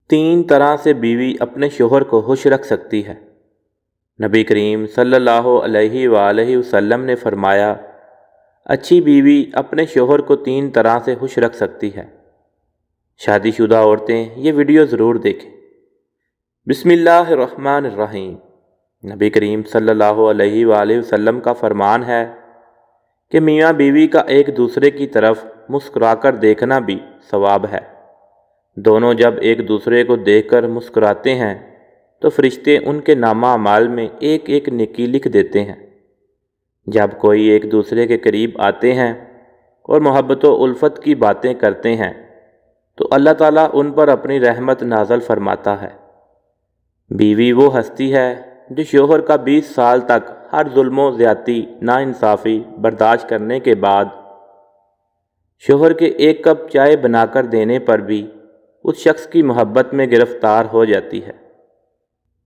تین طرح سے بیوی اپنے شوہر کو خوش رکھ سکتی ہے۔ نبی کریم صلی اللہ علیہ وآلہ وسلم نے فرمایا، اچھی بیوی اپنے شوہر کو تین طرح سے خوش رکھ سکتی ہے۔ شادی شدہ عورتیں یہ ویڈیو ضرور دیکھیں۔ بسم اللہ الرحمن الرحیم۔ نبی کریم صلی اللہ علیہ وآلہ وسلم کا فرمان ہے کہ میاں بیوی کا ایک دوسرے کی طرف مسکرا کر دیکھنا بھی ثواب ہے۔ دونوں جب ایک دوسرے کو دیکھ کر مسکراتے ہیں تو فرشتے ان کے نامہ اعمال میں ایک ایک نیکی لکھ دیتے ہیں۔ جب کوئی ایک دوسرے کے قریب آتے ہیں اور محبت و الفت کی باتیں کرتے ہیں تو اللہ تعالیٰ ان پر اپنی رحمت نازل فرماتا ہے۔ بیوی وہ ہستی ہے جو شوہر کا 20 سال تک ہر ظلم و زیادتی ناانصافی برداشت کرنے کے بعد شوہر کے ایک کپ چائے بنا کر دینے پر بھی اس شخص کی محبت میں گرفتار ہو جاتی ہے۔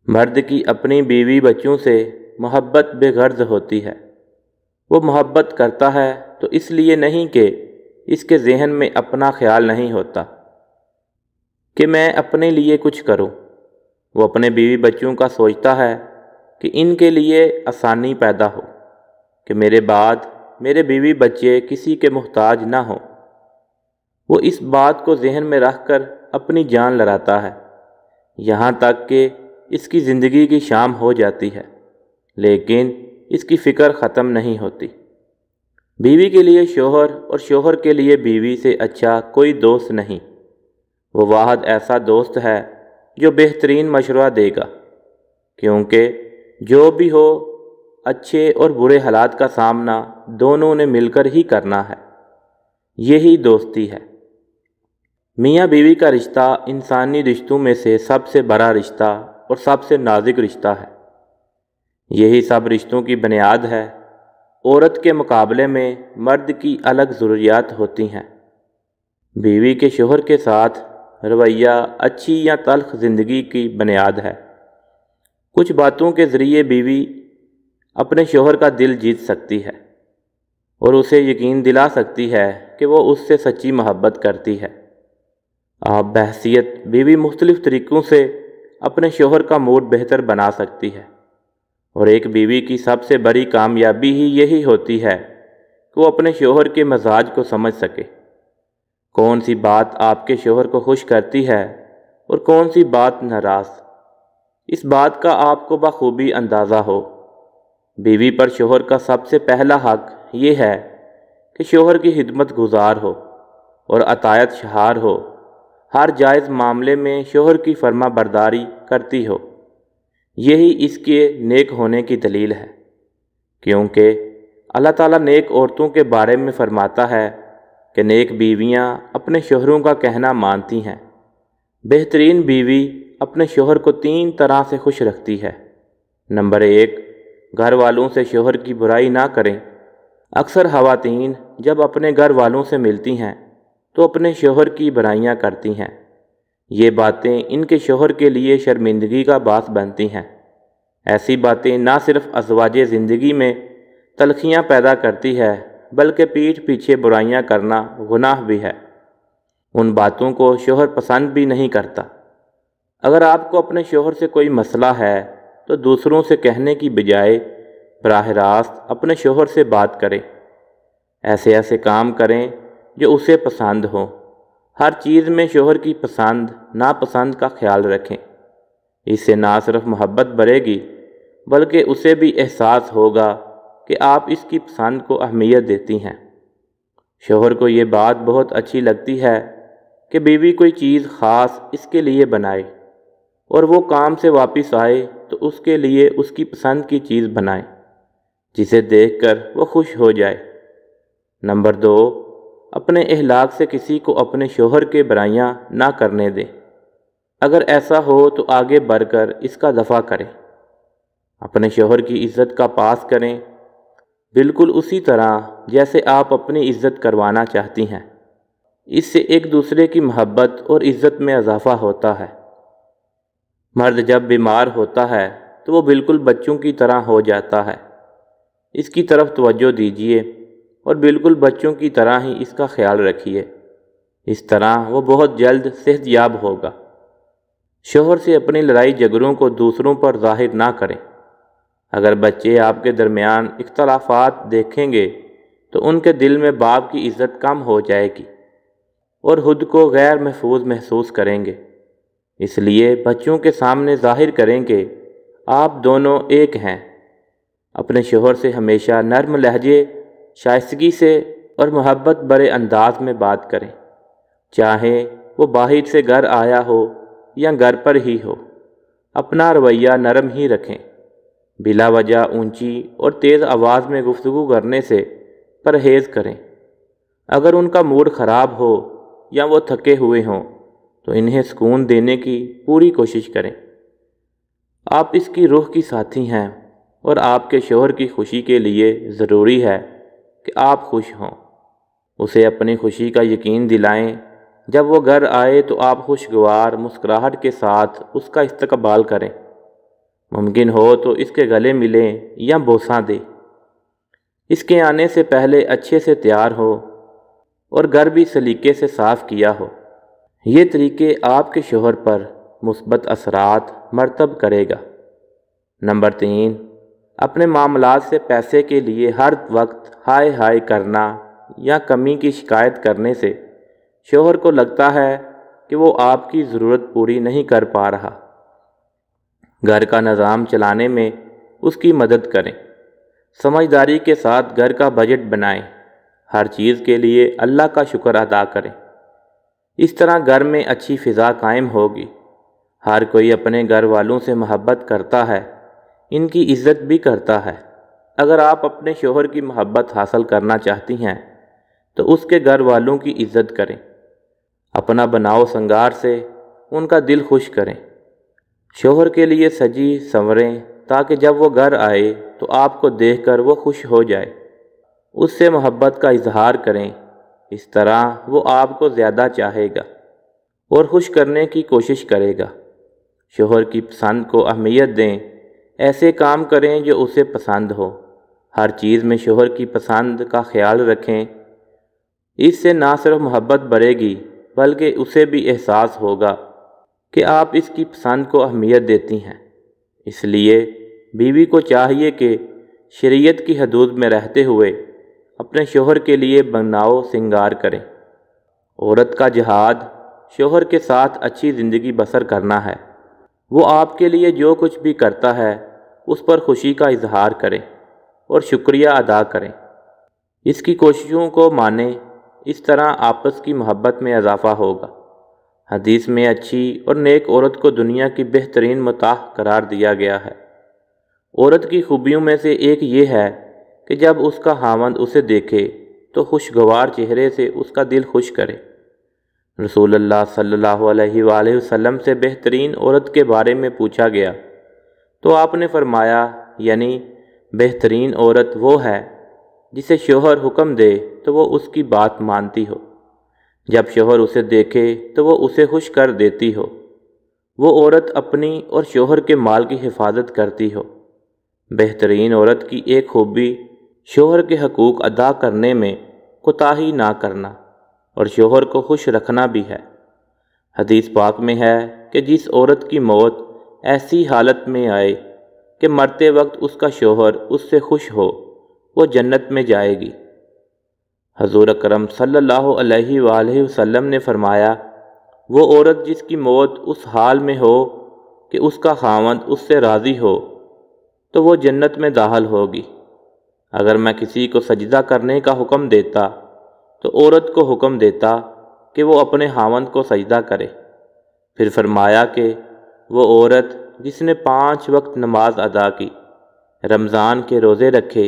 مرد کی اپنی بیوی بچوں سے محبت بے غرض ہوتی ہے۔ وہ محبت کرتا ہے تو اس لیے نہیں کہ اس کے ذہن میں اپنا خیال نہیں ہوتا کہ میں اپنے لیے کچھ کروں۔ وہ اپنے بیوی بچوں کا سوچتا ہے کہ ان کے لیے آسانی پیدا ہو، کہ میرے بعد میرے بیوی بچے کسی کے محتاج نہ ہوں۔ وہ اس بات کو ذہن میں رکھ کر اپنی جان لڑاتا ہے، یہاں تک کہ اس کی زندگی کی شام ہو جاتی ہے، لیکن اس کی فکر ختم نہیں ہوتی۔ بیوی کے لیے شوہر اور شوہر کے لیے بیوی سے اچھا کوئی دوست نہیں۔ وہ واحد ایسا دوست ہے جو بہترین مشورہ دے گا، کیونکہ جو بھی ہو اچھے اور برے حالات کا سامنا دونوں نے مل کر ہی کرنا ہے۔ یہی دوستی ہے۔ میاں بیوی کا رشتہ انسانی رشتوں میں سے سب سے بڑا رشتہ اور سب سے نازک رشتہ ہے۔ یہی سب رشتوں کی بنیاد ہے۔ عورت کے مقابلے میں مرد کی الگ ضروریات ہوتی ہیں۔ بیوی کے شوہر کے ساتھ رویہ اچھی یا تلخ زندگی کی بنیاد ہے۔ کچھ باتوں کے ذریعے بیوی اپنے شوہر کا دل جیت سکتی ہے اور اسے یقین دلا سکتی ہے کہ وہ اس سے سچی محبت کرتی ہے۔ آپ بحیثیت بیوی مختلف طریقوں سے اپنے شوہر کا موڈ بہتر بنا سکتی ہے، اور ایک بیوی کی سب سے بڑی کامیابی ہی یہی ہوتی ہے کہ وہ اپنے شوہر کے مزاج کو سمجھ سکے۔ کون سی بات آپ کے شوہر کو خوش کرتی ہے اور کون سی بات ناراض، اس بات کا آپ کو بخوبی اندازہ ہو۔ بیوی پر شوہر کا سب سے پہلا حق یہ ہے کہ شوہر کی خدمت گزار ہو اور اطاعت شہار ہو، ہر جائز معاملے میں شوہر کی فرما برداری کرتی ہو۔ یہی اس کے نیک ہونے کی دلیل ہے، کیونکہ اللہ تعالیٰ نیک عورتوں کے بارے میں فرماتا ہے کہ نیک بیویاں اپنے شوہروں کا کہنا مانتی ہیں۔ بہترین بیوی اپنے شوہر کو تین طرح سے خوش رکھتی ہے۔ نمبر 1، گھر والوں سے شوہر کی برائی نہ کریں۔ اکثر خواتین جب اپنے گھر والوں سے ملتی ہیں تو اپنے شوہر کی برائیاں کرتی ہیں۔ یہ باتیں ان کے شوہر کے لیے شرمندگی کا باعث بنتی ہیں۔ ایسی باتیں نہ صرف ازواج زندگی میں تلخیاں پیدا کرتی ہے بلکہ پیٹھ پیچھے برائیاں کرنا گناہ بھی ہے۔ ان باتوں کو شوہر پسند بھی نہیں کرتا۔ اگر آپ کو اپنے شوہر سے کوئی مسئلہ ہے تو دوسروں سے کہنے کی بجائے براہ راست اپنے شوہر سے بات کریں۔ ایسے کام کریں جو اسے پسند ہو۔ ہر چیز میں شوہر کی پسند ناپسند کا خیال رکھیں۔ اس سے نہ صرف محبت بڑھے گی بلکہ اسے بھی احساس ہوگا کہ آپ اس کی پسند کو اہمیت دیتی ہیں۔ شوہر کو یہ بات بہت اچھی لگتی ہے کہ بیوی کوئی چیز خاص اس کے لیے بنائے، اور وہ کام سے واپس آئے تو اس کے لیے اس کی پسند کی چیز بنائے جسے دیکھ کر وہ خوش ہو جائے۔ نمبر 2، اپنے اخلاق سے کسی کو اپنے شوہر کے برائیاں نہ کرنے دیں۔ اگر ایسا ہو تو آگے بڑھ کر اس کا دفاع کریں۔ اپنے شوہر کی عزت کا پاس کریں، بالکل اسی طرح جیسے آپ اپنی عزت کروانا چاہتی ہیں۔ اس سے ایک دوسرے کی محبت اور عزت میں اضافہ ہوتا ہے۔ مرد جب بیمار ہوتا ہے تو وہ بالکل بچوں کی طرح ہو جاتا ہے۔ اس کی طرف توجہ دیجیے اور بالکل بچوں کی طرح ہی اس کا خیال رکھیے۔ اس طرح وہ بہت جلد صحت یاب ہوگا۔ شوہر سے اپنی لڑائی جھگڑوں کو دوسروں پر ظاہر نہ کریں۔ اگر بچے آپ کے درمیان اختلافات دیکھیں گے تو ان کے دل میں باپ کی عزت کم ہو جائے گی اور خود کو غیر محفوظ محسوس کریں گے۔ اس لیے بچوں کے سامنے ظاہر کریں کہ آپ دونوں ایک ہیں۔ اپنے شوہر سے ہمیشہ نرم لہجے، شائستگی سے اور محبت بھرے انداز میں بات کریں، چاہے وہ باہر سے گھر آیا ہو یا گھر پر ہی ہو۔ اپنا رویہ نرم ہی رکھیں۔ بلا وجہ اونچی اور تیز آواز میں گفتگو کرنے سے پرہیز کریں۔ اگر ان کا موڈ خراب ہو یا وہ تھکے ہوئے ہوں تو انہیں سکون دینے کی پوری کوشش کریں۔ آپ اس کی روح کی ساتھی ہیں اور آپ کے شوہر کی خوشی کے لیے ضروری ہے کہ آپ خوش ہوں۔ اسے اپنی خوشی کا یقین دلائیں۔ جب وہ گھر آئے تو آپ خوشگوار مسکراہٹ کے ساتھ اس کا استقبال کریں۔ ممکن ہو تو اس کے گلے ملیں یا بوسہ دیں۔ اس کے آنے سے پہلے اچھے سے تیار ہو اور گھر بھی سلیقے سے صاف کیا ہو۔ یہ طریقے آپ کے شوہر پر مثبت اثرات مرتب کرے گا۔ نمبر 3، اپنے معاملات سے پیسے کے لیے ہر وقت ہائے ہائے کرنا یا کمی کی شکایت کرنے سے شوہر کو لگتا ہے کہ وہ آپ کی ضرورت پوری نہیں کر پا رہا۔ گھر کا نظام چلانے میں اس کی مدد کریں۔ سمجھداری کے ساتھ گھر کا بجٹ بنائیں۔ ہر چیز کے لیے اللہ کا شکر ادا کریں۔ اس طرح گھر میں اچھی فضا قائم ہوگی۔ ہر کوئی اپنے گھر والوں سے محبت کرتا ہے، ان کی عزت بھی کرتا ہے۔ اگر آپ اپنے شوہر کی محبت حاصل کرنا چاہتی ہیں تو اس کے گھر والوں کی عزت کریں۔ اپنا بناؤ سنگار سے ان کا دل خوش کریں۔ شوہر کے لیے سجی سنوریں تاکہ جب وہ گھر آئے تو آپ کو دیکھ کر وہ خوش ہو جائے۔ اس سے محبت کا اظہار کریں۔ اس طرح وہ آپ کو زیادہ چاہے گا اور خوش کرنے کی کوشش کرے گا۔ شوہر کی پسند کو اہمیت دیں۔ ایسے کام کریں جو اسے پسند ہو۔ ہر چیز میں شوہر کی پسند کا خیال رکھیں۔ اس سے نہ صرف محبت بڑھے گی بلکہ اسے بھی احساس ہوگا کہ آپ اس کی پسند کو اہمیت دیتی ہیں۔ اس لیے بیوی کو چاہیے کہ شریعت کی حدود میں رہتے ہوئے اپنے شوہر کے لیے بناؤ سنگار کریں۔ عورت کا جہاد شوہر کے ساتھ اچھی زندگی بسر کرنا ہے۔ وہ آپ کے لیے جو کچھ بھی کرتا ہے اس پر خوشی کا اظہار کریں اور شکریہ ادا کریں۔ اس کی کوششوں کو مانیں۔ اس طرح آپس کی محبت میں اضافہ ہوگا۔ حدیث میں اچھی اور نیک عورت کو دنیا کی بہترین متاع قرار دیا گیا ہے۔ عورت کی خوبیوں میں سے ایک یہ ہے کہ جب اس کا خاوند اسے دیکھے تو خوشگوار چہرے سے اس کا دل خوش کرے۔ رسول اللہ صلی اللہ علیہ وآلہ وسلم سے بہترین عورت کے بارے میں پوچھا گیا تو آپ نے فرمایا، یعنی بہترین عورت وہ ہے جسے شوہر حکم دے تو وہ اس کی بات مانتی ہو، جب شوہر اسے دیکھے تو وہ اسے خوش کر دیتی ہو، وہ عورت اپنی اور شوہر کے مال کی حفاظت کرتی ہو۔ بہترین عورت کی ایک خوبی شوہر کے حقوق ادا کرنے میں کوتاہی نہ کرنا اور شوہر کو خوش رکھنا بھی ہے۔ حدیث پاک میں ہے کہ جس عورت کی موت ایسی حالت میں آئے کہ مرتے وقت اس کا شوہر اس سے خوش ہو، وہ جنت میں جائے گی۔ حضور اکرم صلی اللہ علیہ وآلہ وسلم نے فرمایا، وہ عورت جس کی موت اس حال میں ہو کہ اس کا خاوند اس سے راضی ہو تو وہ جنت میں داخل ہوگی۔ اگر میں کسی کو سجدہ کرنے کا حکم دیتا تو عورت کو حکم دیتا کہ وہ اپنے خاوند کو سجدہ کرے۔ پھر فرمایا کہ وہ عورت جس نے 5 وقت نماز ادا کی، رمضان کے روزے رکھے،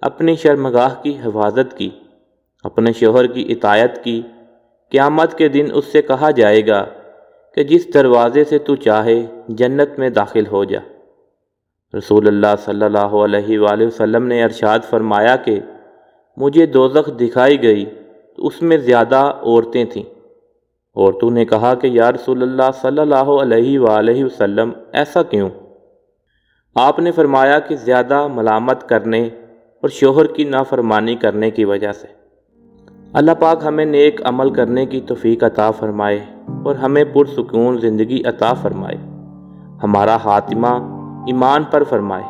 اپنی شرمگاہ کی حفاظت کی، اپنے شوہر کی اطاعت کی، قیامت کے دن اس سے کہا جائے گا کہ جس دروازے سے تو چاہے جنت میں داخل ہو جا۔ رسول اللہ صلی اللہ علیہ وآلہ وسلم نے ارشاد فرمایا کہ مجھے دوزخ دکھائی گئی تو اس میں زیادہ عورتیں تھیں۔ عورتوں نے کہا کہ یا رسول اللہ صلی اللہ علیہ وآلہ وسلم ایسا کیوں؟ آپ نے فرمایا کہ زیادہ ملامت کرنے اور شوہر کی نافرمانی کرنے کی وجہ سے۔ اللہ پاک ہمیں نیک عمل کرنے کی توفیق عطا فرمائے اور ہمیں پرسکون زندگی عطا فرمائے، ہمارا خاتمہ ایمان پر فرمائے۔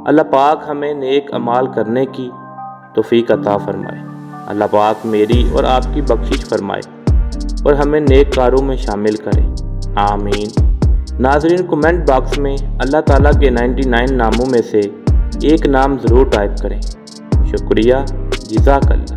اللہ پاک ہمیں نیک اعمال کرنے کی توفیق عطا فرمائے۔ اللہ پاک میری اور آپ کی بخشش فرمائے اور ہمیں نیک کاروں میں شامل کرے، آمین۔ ناظرین، کمنٹ باکس میں اللہ تعالیٰ کے 99 ناموں میں سے ایک نام ضرور ٹائپ کریں۔ شکریہ، جزاک اللہ۔